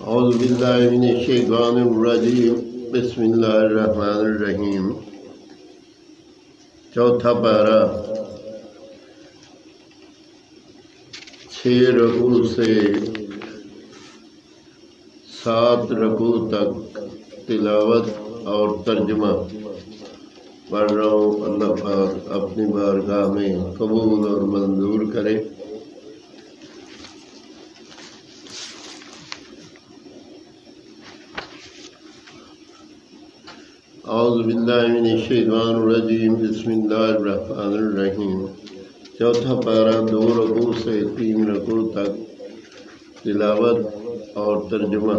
اعوذ باللہ من الشیطان الرجیم بسم اللہ الرحمن الرحیم۔ چوتھا پارہ 6 رکوع سے 7 رکوع تک تلاوت اور ترجمہ پڑھ رہا ہوں۔ اللہ پاک اپنی بارگاہ میں قبول اور منظور کرے۔ اعوذ باللہ من الشیطان الرجیم بسم اللہ الرحمن الرحیم۔ چوتھا پارہ 2 رکوع سے 3 رکوع تک تلاوت اور ترجمہ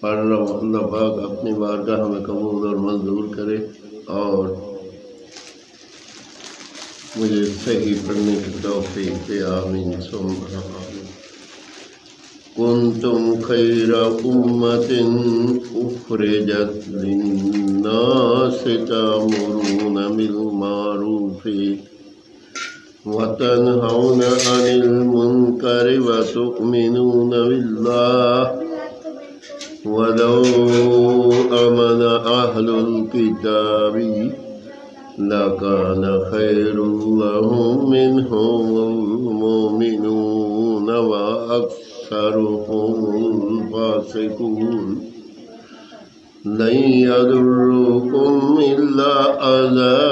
پڑھ رہا ہوں۔ اللہ پاک اپنی بارگاہ میں قبول اور منظور کرے اور مجھے صحیح پڑھنے کی توفیق دے، آمین ثم آمین۔ کنتم خیر امۃ اخرجت للناس تأمرون بالمعروف وتنہون عن المنکر وتؤمنون باللہ ولو آمن اہل الکتاب لکان خیر لهم منهم المؤمنون وأكثرهم الفاسقون لن يضركم إلا أذى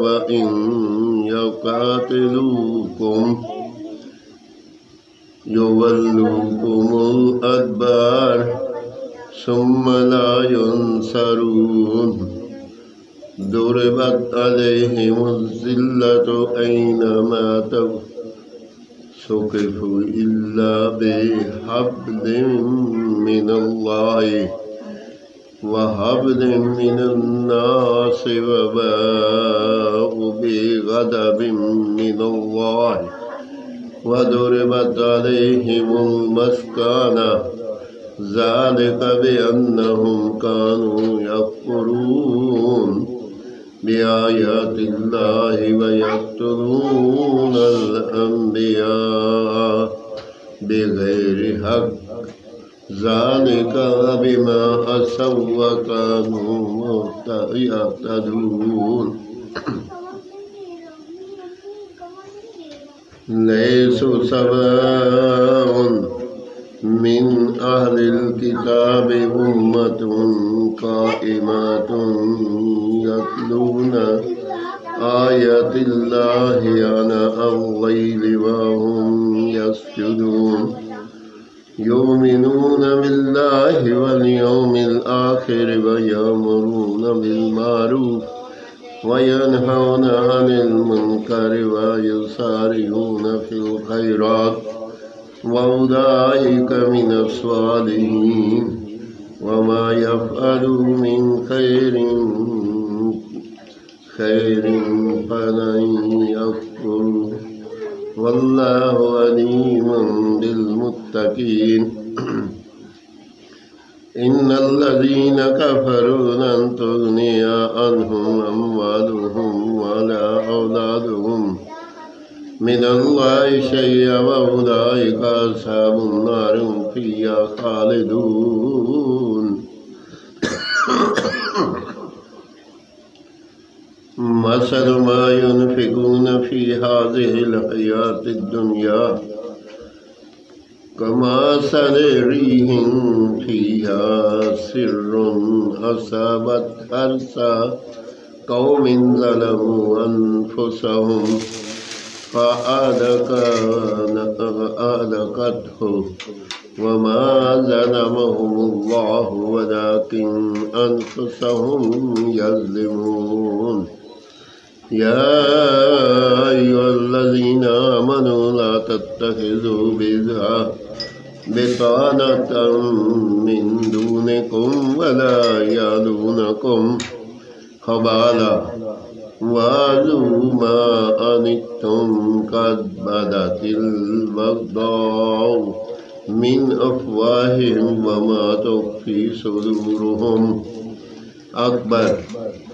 وإن يقاتلوكم يولوكم الأدبار ثم لا ينصرون ضربت عليهم الذلة أينما ثقفوا إلا بحبل من الله وحبل من الناس وباءوا بغضب من الله وضربت عليهم المسكنة ذلك بأنهم كانوا يكفرون بآيات الله ويقتلون الأنبياء بغير حق ذلك بما عصوا وكانوا يعتدون ليسوا سواء من أهل الكتاب أمة قائمة يتلون آيات الله آناء الليل وهم يسجدون يؤمنون بالله واليوم الآخر ويأمرون بالمعروف وينهون عن المنكر ويسارعون في الخيرات وأولئك من الصالحين وما يفعلوا من خير فلن يكفروا والله عليم بالمتقين إن الذين كفروا لن تغني عنهم أموالهم ولا أولادهم من الله شيئا وأولئك أصحاب النار هم فيها خالدون مثل ما ينفقون في هذه الحياة الدنيا كمثل ريح فيها سر أصابت حرث قوم ظلموا أنفسهم فأهلكته وما ظلمهم الله ولكن أنفسهم يظلمون يا أيها الذين آمنوا لا تتخذوا بطانة من دونكم ولا يألونكم خبالا وَاعْلَمُوا مَا أَنِتُّمْ قَدْ بَدَتِ الْبَغْضَاءُ مِنْ أَفْوَاهِهِمْ وَمَا تُخْفِي صُدُورُهُمْ أَكْبَرُ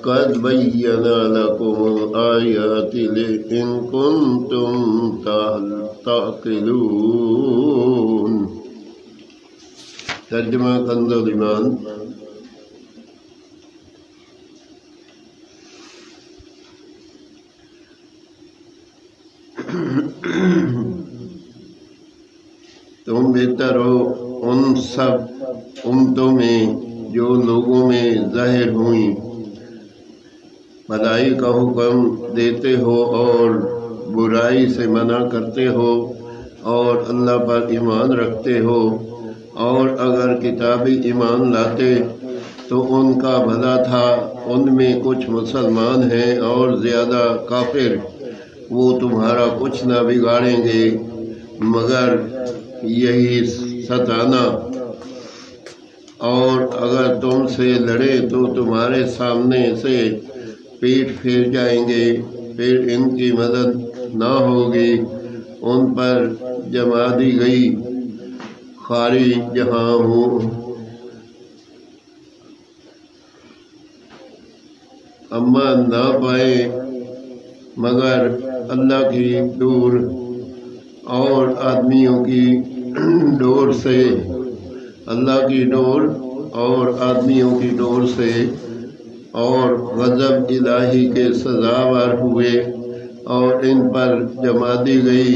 قَدْ بَيَّنَا لَكُمُ الْآيَاتِ إِنْ كُنْتُمْ تعقلون ترجمہ کنزُ ایمان۔ تم بہتر ہو ان سب امتوں میں جو لوگوں میں ظاہر ہوئیں، بھلائی کا حکم دیتے ہو اور برائی سے منع کرتے ہو اور اللہ پر ایمان رکھتے ہو، اور اگر کتابی ایمان لاتے تو ان کا بھلا تھا۔ ان میں کچھ مسلمان ہیں اور زیادہ کافر، وہ تمہارا کچھ نہ بگاڑیں گے مگر یہی ستانا، اور اگر تم سے لڑے تو تمہارے سامنے سے پیٹ پھیر جائیں گے، پھر ان کی مدد نہ ہوگی۔ ان پر جما دی گئی خاری جہاں ہوں، اما نہ پائے مگر اللہ کی ڈور اور آدمیوں کی ڈور سے، اللہ کی ڈور اور آدمیوں کی ڈور سے، اور غضب الہی کے سزاوار ہوئے، اور ان پر جما دی گئی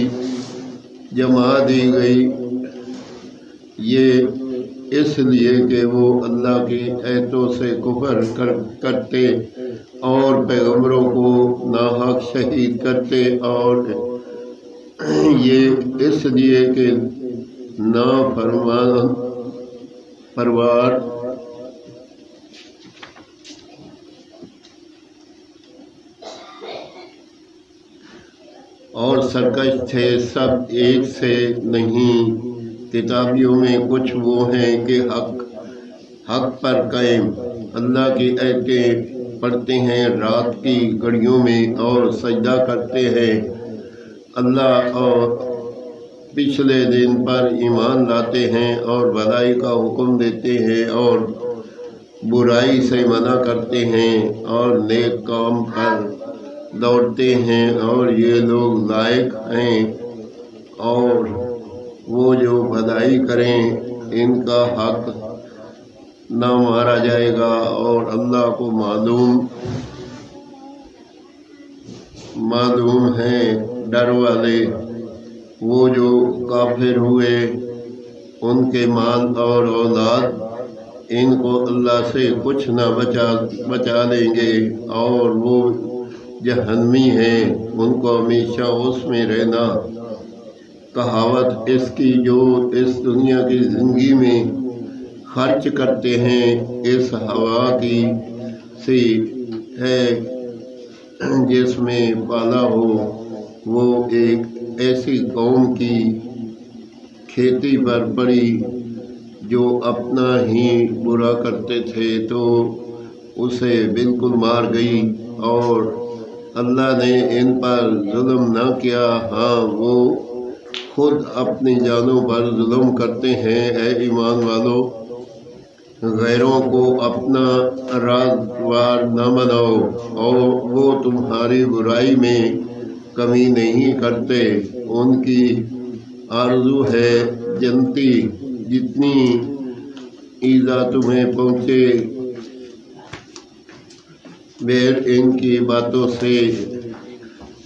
یہ اس لیے کہ وہ اللہ کی آیتوں سے کفر کرتے اور پیغمبروں کو ناحق شہید کرتے، اور یہ اس لیے کہ نافرمان پروار اور سرکش تھے، سب ایک سے نہیں۔ کتابیوں میں کچھ وہ ہیں کہ حق پر قائم، اللہ کی آیتیں پڑھتے ہیں رات کی گھڑیوں میں اور سجدہ کرتے ہیں، اللہ اور پچھلے دن پر ایمان لاتے ہیں اور بھلائی کا حکم دیتے ہیں اور برائی سے منع کرتے ہیں اور نیک کام پر دوڑتے ہیں، اور یہ لوگ لائق ہیں۔ اور وہ جو بھلائی کریں ان کا حق نہ مارا جائے گا، اور اللہ کو معلوم ہیں ڈر والے۔ وہ جو کافر ہوئے ان کے مال اور اولاد ان کو اللہ سے کچھ نہ بچا لیں گے، اور وہ جہنمی ہیں، ان کو ہمیشہ اس میں رہنا۔ کہاوت اس کی جو اس دنیا کی زندگی میں خرچ کرتے ہیں اس ہوا کی سی ہے جس میں پالا ہو۔ وہ ایک ایسی قوم کی کھیتی پر پڑی جو اپنا ہی برا کرتے تھے تو اسے بالکل مار گئی، اور اللہ نے ان پر ظلم نہ کیا، ہاں وہ خود اپنی جانوں پر ظلم کرتے ہیں۔ اے ایمان والو، غیروں کو اپنا رازدار نہ بناؤ، اور وہ تمہاری برائی میں کمی نہیں کرتے۔ ان کی آرزو ہے جنتی، جتنی ایذا تمہیں پہنچے بیر ان کی باتوں سے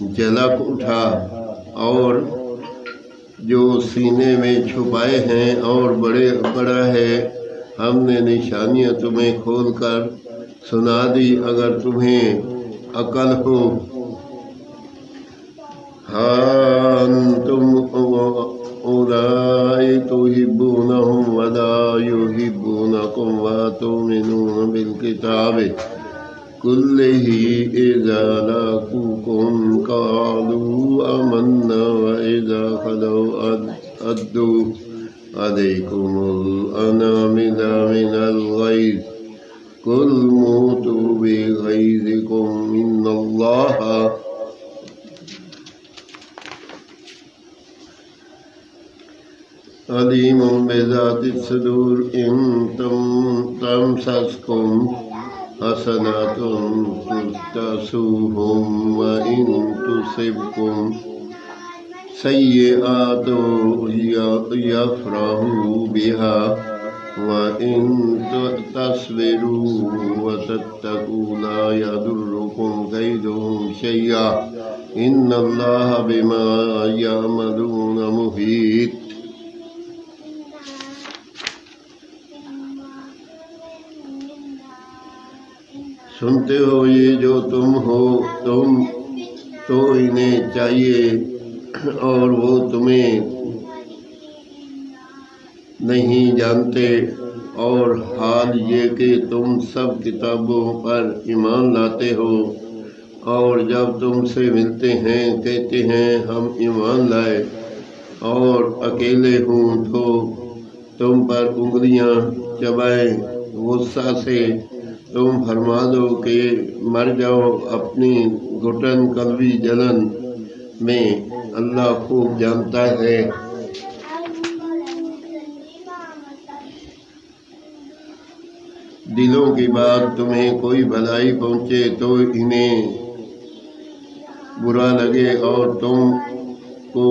جھلک اٹھا، اور جو سینے میں چھپائے ہیں اور بڑا ہے، ہم نے نشانیاں تمہیں کھول کر سنا دی اگر تمہیں عقل ہو۔ ہاں انتم اولائی تحبونہم ولا یحبونکم وتؤمنون بالکتاب کلہ اذا لقوکم قالوا آمنا واذا خلوا عضوا علیکم الانامل من الغیظ قل موتوا بغیظکم ان اللہ علیم بذات الصدور ان تمسسکم حسنات تسؤہم وان تصبکم سیئات یفرحوا بها وَإِن تَصْبِرُوا وَتَتَّقُوا لَا يَضُرُّكُمْ كَيْدُهُمْ شَيْئًا إِنَّ اللَّهَ بِمَا يَعْمَلُونَ مُحِيطٌ۔ سنتے ہو یہ جو تم ہو، تم تو انہیں چاہیے اور وہ تمہیں نہیں جانتے، اور حال یہ کہ تم سب کتابوں پر ایمان لاتے ہو، اور جب تم سے ملتے ہیں کہتے ہیں ہم ایمان لائے، اور اکیلے ہوں تو تم پر انگلیاں چبائیں غصہ سے، تم فرما دو کہ مر جاؤ اپنی گھٹن قلبی جلن میں، اللہ خوب جانتا ہے۔ دلوں کی بات تمہیں کوئی بھلائی پہنچے تو انہیں برا لگے، اور تم کو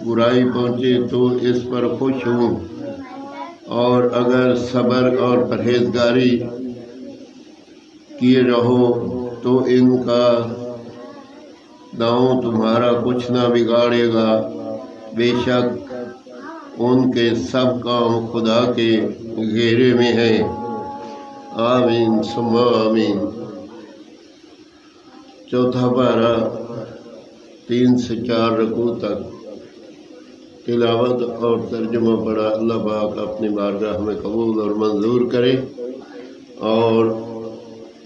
برائی پہنچے تو اس پر خوش ہوں، اور اگر صبر اور پرہیزگاری کیے رہو تو ان کا داؤں تمہارا کچھ نہ بگاڑے گا، بے شک ان کے سب کام خدا کے گھیرے میں ہیں۔ آمین ثم آمین۔ چوتھا پارہ 3 سے 4 رکوع تک تلاوت اور ترجمہ پڑھا۔ اللہ پاک اپنی بارگاہ میں قبول اور منظور کرے، اور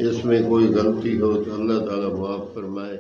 اس میں کوئی غلطی ہو تو اللہ تعالیٰ معاف فرمائے۔